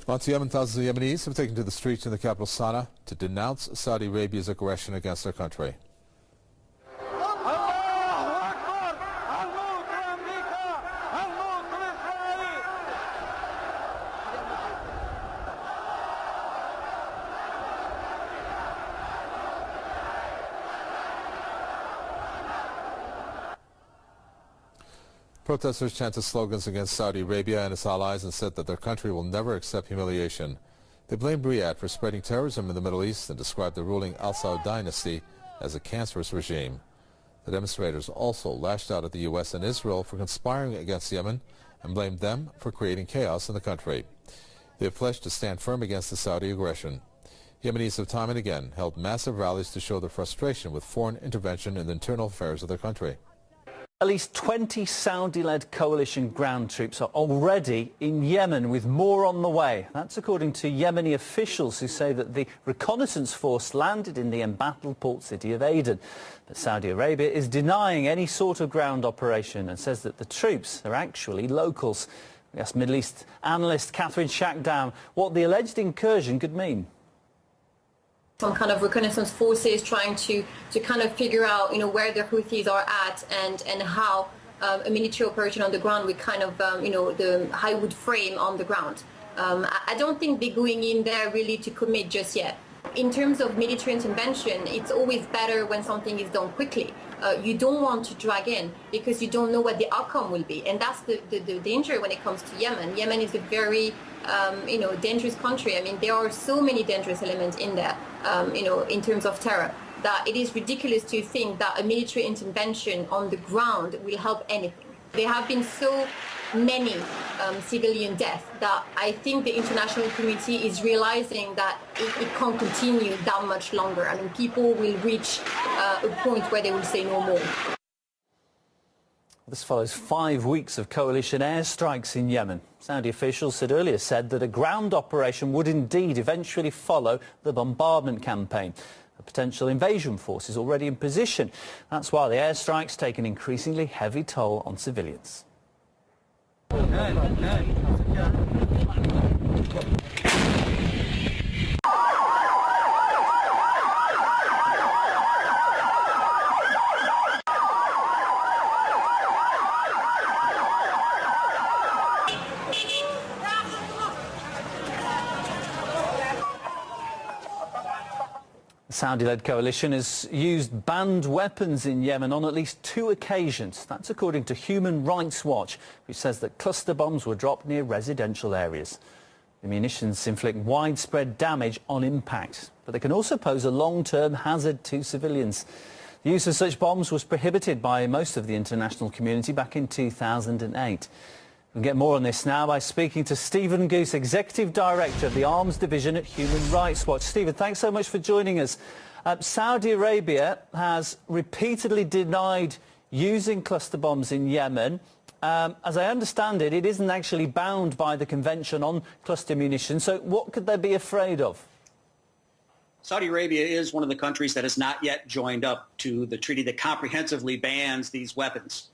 On to Yemen, thousands of Yemenis have taken to the streets in the capital Sana'a to denounce Saudi Arabia's aggression against their country. Protesters chanted slogans against Saudi Arabia and its allies and said that their country will never accept humiliation. They blamed Riyadh for spreading terrorism in the Middle East and described the ruling Al Saud dynasty as a cancerous regime. The demonstrators also lashed out at the U.S. and Israel for conspiring against Yemen and blamed them for creating chaos in the country. They have pledged to stand firm against the Saudi aggression. Yemenis have time and again held massive rallies to show their frustration with foreign intervention in the internal affairs of their country. At least 20 Saudi-led coalition ground troops are already in Yemen, with more on the way. That's according to Yemeni officials who say that the reconnaissance force landed in the embattled port city of Aden. But Saudi Arabia is denying any sort of ground operation and says that the troops are actually locals. We asked Middle East analyst Catherine Shackdown what the alleged incursion could mean. Some kind of reconnaissance forces trying to kind of figure out, where the Houthis are at and how a military operation on the ground with kind of, the high wood frame on the ground. I don't think they're going in there really to commit just yet. In terms of military intervention, it's always better when something is done quickly. You don't want to drag in because you don't know what the outcome will be. And that's the danger when it comes to Yemen. Yemen is a very, dangerous country. I mean, there are so many dangerous elements in there, in terms of terror, that it is ridiculous to think that a military intervention on the ground will help anything. There have been so many civilian deaths that I think the international community is realizing that it can't continue that much longer. I mean, people will reach a point where they will say no more. This follows 5 weeks of coalition airstrikes in Yemen. Saudi officials had earlier said that a ground operation would indeed eventually follow the bombardment campaign. A potential invasion force is already in position. That's why the airstrikes take an increasingly heavy toll on civilians. The Saudi-led coalition has used banned weapons in Yemen on at least 2 occasions. That's according to Human Rights Watch, which says that cluster bombs were dropped near residential areas. The munitions inflict widespread damage on impact, but they can also pose a long-term hazard to civilians. The use of such bombs was prohibited by most of the international community back in 2008. We'll get more on this now by speaking to Stephen Goose, Executive Director of the Arms Division at Human Rights Watch. Stephen, thanks so much for joining us. Saudi Arabia has repeatedly denied using cluster bombs in Yemen. As I understand it, it isn't actually bound by the Convention on Cluster Munitions. So what could they be afraid of? Saudi Arabia is one of the countries that has not yet joined up to the treaty that comprehensively bans these weapons.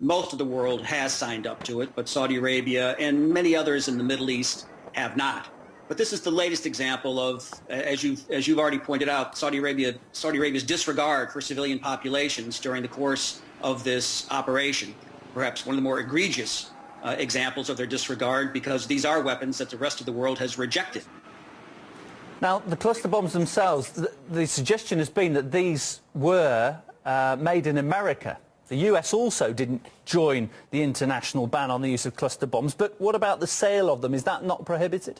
Most of the world has signed up to it, but Saudi Arabia and many others in the Middle East have not. But this is the latest example of, as you've already pointed out, Saudi Arabia's disregard for civilian populations during the course of this operation. Perhaps one of the more egregious examples of their disregard, because these are weapons that the rest of the world has rejected. Now, the cluster bombs themselves, the suggestion has been that these were made in America. The US also didn't join the international ban on the use of cluster bombs, but what about the sale of them? Is that not prohibited?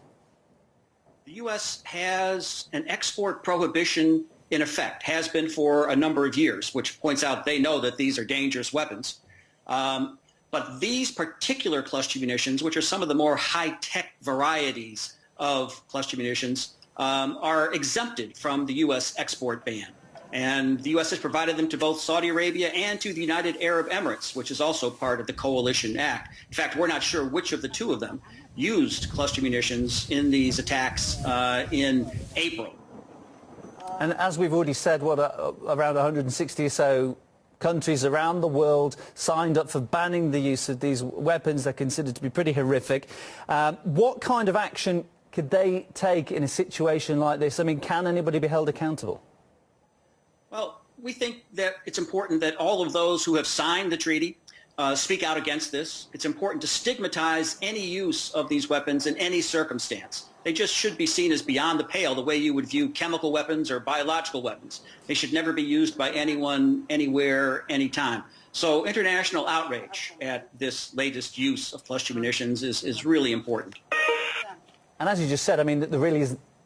The US has an export prohibition in effect, has been for a number of years, which points out they know that these are dangerous weapons. But these particular cluster munitions, which are some of the more high-tech varieties of cluster munitions, are exempted from the US export ban. And the U.S. has provided them to both Saudi Arabia and to the United Arab Emirates, which is also part of the Coalition Act. In fact, we're not sure which of the two of them used cluster munitions in these attacks in April. And as we've already said, around 160 or so countries around the world signed up for banning the use of these weapons. They're considered to be pretty horrific. What kind of action could they take in a situation like this? I mean, can anybody be held accountable? Well, we think that it's important that all of those who have signed the treaty speak out against this. It's important to stigmatize any use of these weapons in any circumstance. They just should be seen as beyond the pale, the way you would view chemical weapons or biological weapons. They should never be used by anyone, anywhere, anytime. So international outrage at this latest use of cluster munitions is really important. And as you just said, I mean, there really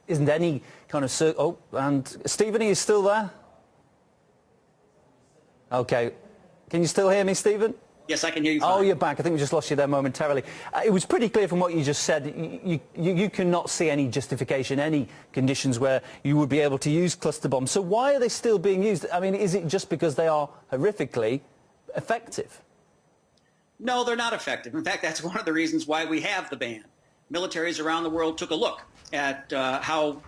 isn't any kind of... Oh, and Stephen, are you still there? OK. Can you still hear me, Stephen? Yes, I can hear you fine. Oh, you're back. I think we just lost you there momentarily. It was pretty clear from what you just said. You cannot see any justification, any conditions where you would be able to use cluster bombs. So why are they still being used? I mean, is it just because they are horrifically effective? No, they're not effective. In fact, that's one of the reasons why we have the ban. Militaries around the world took a look at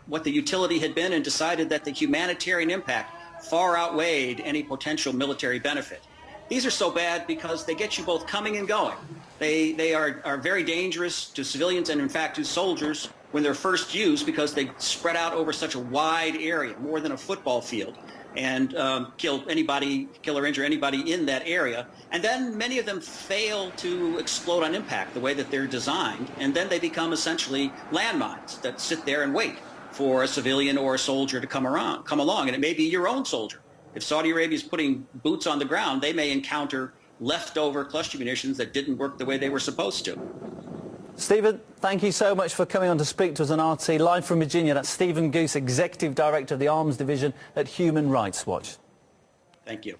what the utility had been and decided that the humanitarian impact far outweighed any potential military benefit. These are so bad because they get you both coming and going. They are very dangerous to civilians and, in fact, to soldiers when they're first used because they spread out over such a wide area, more than a football field, and kill or injure anybody in that area. And then many of them fail to explode on impact the way that they're designed, and then they become essentially landmines that sit there and wait for a civilian or a soldier to come along, and it may be your own soldier. If Saudi Arabia is putting boots on the ground, they may encounter leftover cluster munitions that didn't work the way they were supposed to. Stephen, thank you so much for coming on to speak to us on RT. Live from Virginia, that's Stephen Goose, Executive Director of the Arms Division at Human Rights Watch. Thank you.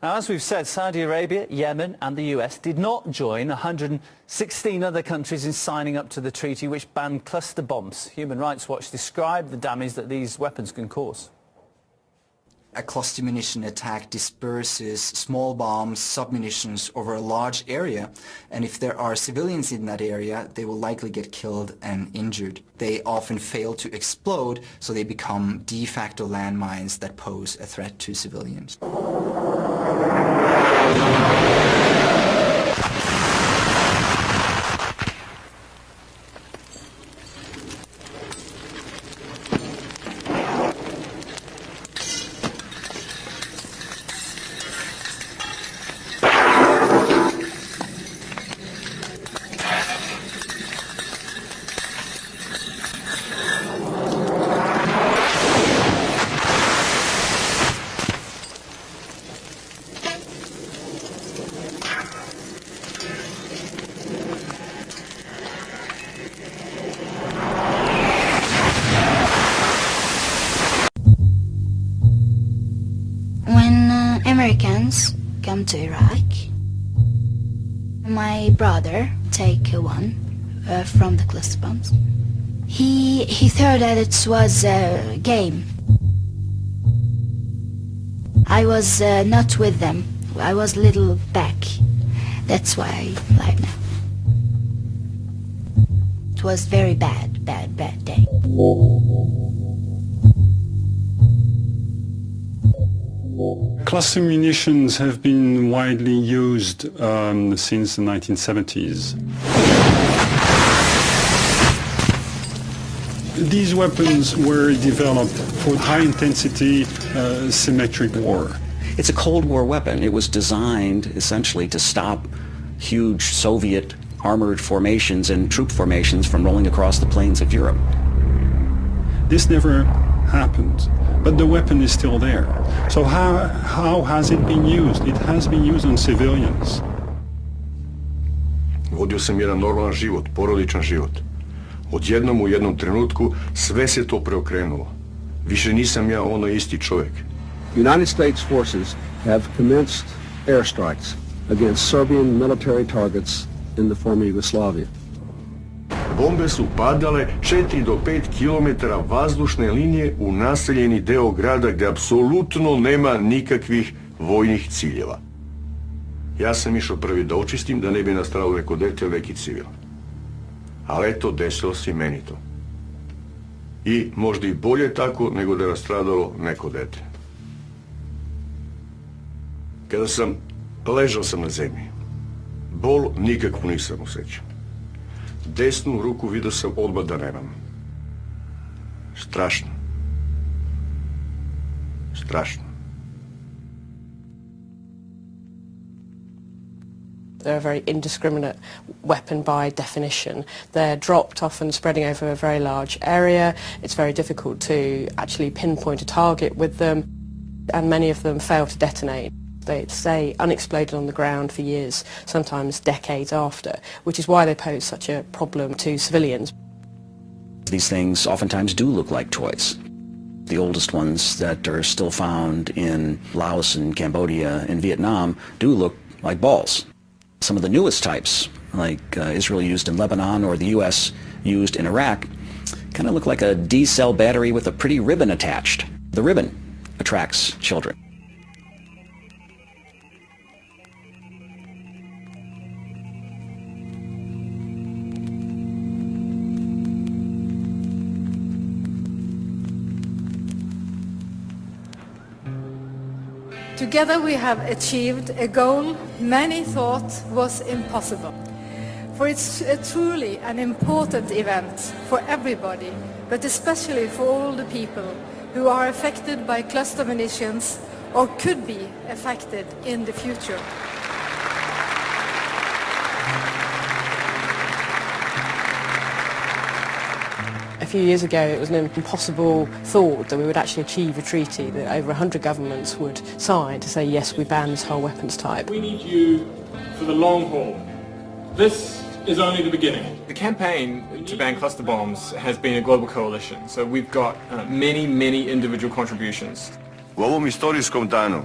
Now, as we've said, Saudi Arabia, Yemen and the US did not join 116 other countries in signing up to the treaty which banned cluster bombs. Human Rights Watch described the damage that these weapons can cause. A cluster munition attack disperses small bombs, submunitions over a large area, and if there are civilians in that area, they will likely get killed and injured. They often fail to explode, so they become de facto landmines that pose a threat to civilians. Americans come to Iraq. My brother take one from the cluster bombs. He thought that it was a game. I was not with them. I was a little back. That's why I live now. It was very bad day. Cluster munitions have been widely used since the 1970s. These weapons were developed for high-intensity symmetric war. It's a Cold War weapon. It was designed essentially to stop huge Soviet armored formations and troop formations from rolling across the plains of Europe. This never happened, but the weapon is still there. So how has it been used? It has been used on civilians. Vodio sam jedan normalan život, porodičan život. Odjednom u jednom trenutku sve se to preokrenulo. Više nisam ja ono isti čovjek. United States forces have commenced airstrikes against Serbian military targets in the former Yugoslavia. Bombe su padale 4 do 5 kilometara vazdušne linije u naseljeni deo grada gdje apsolutno nema nikakvih vojnih ciljeva. Ja sam išao prvi da očistim da ne bi nastradalo neko dete ili neki civil. Ali eto, desilo se i meni to. I možda i bolje tako nego da je nastradalo neko dete. Kada sam ležao sam na zemlji. Bol nikakvu nisam osjećao. Desnu ruku vidio sam odmah da nemam. Strašno. Strašno. They're a very indiscriminate weapon by definition. They're dropped, often spreading over a very large area. It's very difficult to actually pinpoint a target with them, and many of them fail to detonate. They stay unexploded on the ground for years, sometimes decades after, which is why they pose such a problem to civilians. These things oftentimes do look like toys. The oldest ones that are still found in Laos and Cambodia and Vietnam do look like balls. Some of the newest types, like Israel used in Lebanon or the U.S. used in Iraq, kind of look like a D-cell battery with a pretty ribbon attached. The ribbon attracts children. Together we have achieved a goal many thought was impossible. For it's truly an important event for everybody, but especially for all the people who are affected by cluster munitions or could be affected in the future. A few years ago it was an impossible thought that we would actually achieve a treaty that over 100 governments would sign to say yes, we ban this whole weapons type. We need you for the long haul. This is only the beginning. The campaign to ban cluster bombs has been a global coalition, so we've got many individual contributions. U ovom istorijskom danu,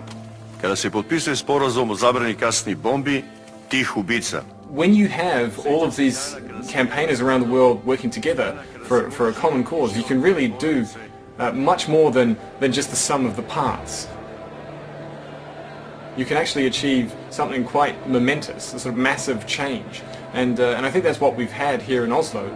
kada se potpisuje sporazum o zabrani kasnih bombi, tih ubica. When you have all of these campaigners around the world working together for a common cause, you can really do much more than just the sum of the parts. You can actually achieve something quite momentous, a sort of massive change, and I think that's what we've had here in Oslo.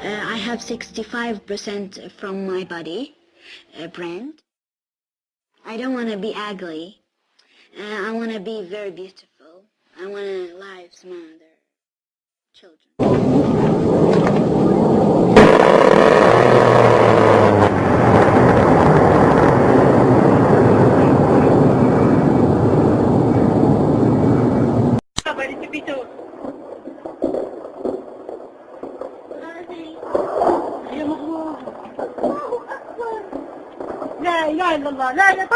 I have 65% from my body, brand. I don't want to be ugly. I want to be very beautiful. I want to live some other children. لا إله إلا الله لا لا